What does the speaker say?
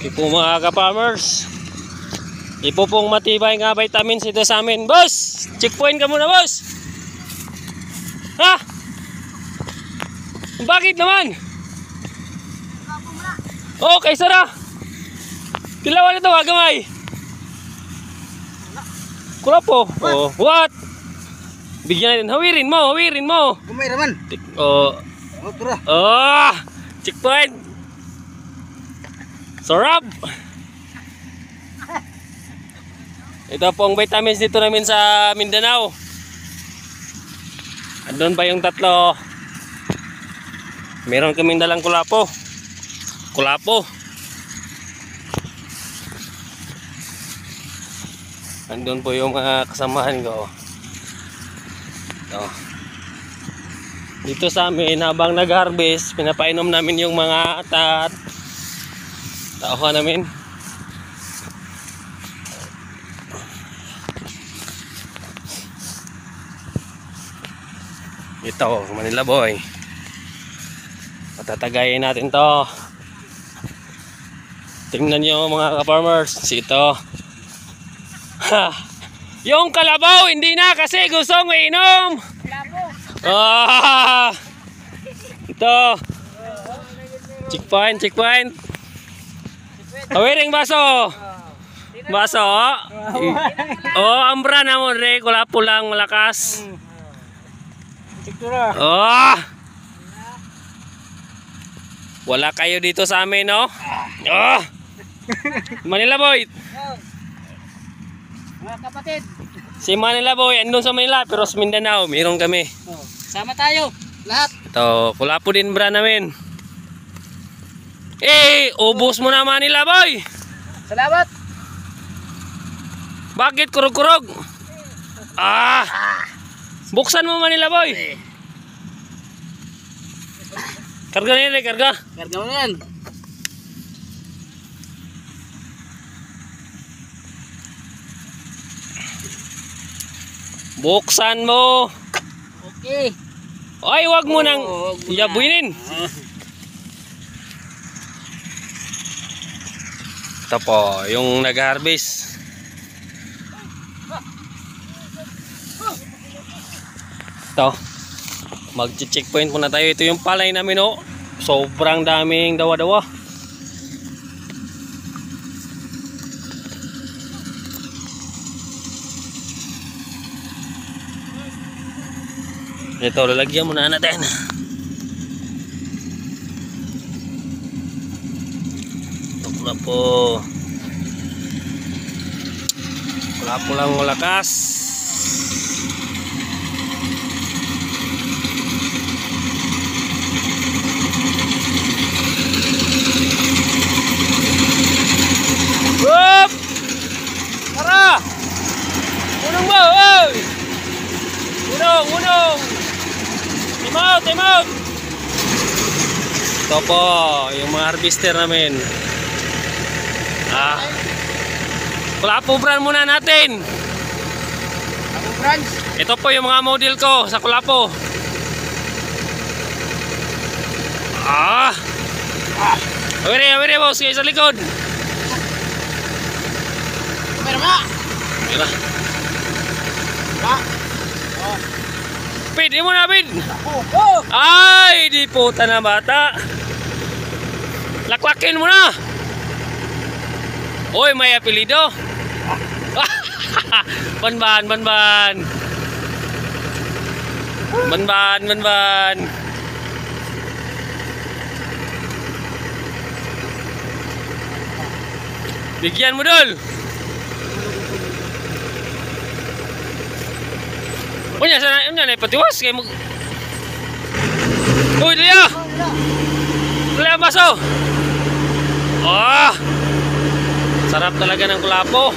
Ipo mga ka-farmers. Ipo pong matibay nga vitamins ito sa amin. Boss! Checkpoint ka muna, boss! Ha? Bakit naman? Okay, Sara. Kilawan ito, gamay. Kulapo. Oh, what? Bigyan natin. Hawirin mo, hawirin mo. Gamay naman. Oh. Tura. Oh, checkpoint. Sarap. Ito pong vitamins dito namin sa Mindanao. Andun pa yung tatlo. Meron kaming dalang kulapo. Kulapo. Andun po yung mga kasamahan ko. Ito. Dito sa amin habang nag-harvest, pinapainom namin yung mga tauhan namin. Ito, Manila Boy. Patatagayin natin to. Tingnan nyo mga ka-farmers. Ito. Ha! Yung kalabaw hindi na kasi gustong inom. Ah! Ito. Checkpoint, checkpoint. Hawiring baso. Baso. Oh, ambra na mo re, kulapo lang malakas. Oh! Wala kayo dito sa amin, no? Oh! Manila Boy. Mga kapatid. Si Manila Boy, andun sa Manila, pero sa Mindanao, meron kami. Sama tayo, lahat. Ito, kulapo din bra namin. Eh, ubos mo na Manila Boy. Salamat. Bakit kurog-kurog? Ah! Buksan mo Manila Boy. Karga nila, karga. Karga mo yan. Buksan mo. Okay. Ay, wag mo nang yabuinin. Ito po, yung nag-harvest. Ito. Mag-checkpoint muna tayo. Ito yung palay namin, oh. Sobrang daming dawa-dawa. Ito, lalagyan muna natin. Ito, kulapo. Kulapo lang malakas. Whoop! Tara! Unong ba? Oy! Unong, unong! Time out, time out! Ito po, yung mga harvester namin. Kulapo brand muna natin. Ako brands. Ito po yung mga model ko sa kulapo. Awiri boss, kayo sa likod. Kamera ba? Mira. Ba? Pid, di mo na pid. Oh! Ay, di puta na bata. Laklakin mo na. Oy, may apelido. Banban, banban. Banban, banban. Bigyan mo dol. Unya sana, unya na patiwas kay mo. Uy, dia. Dali ang baso. Oh! Sarap talaga ng kulapo.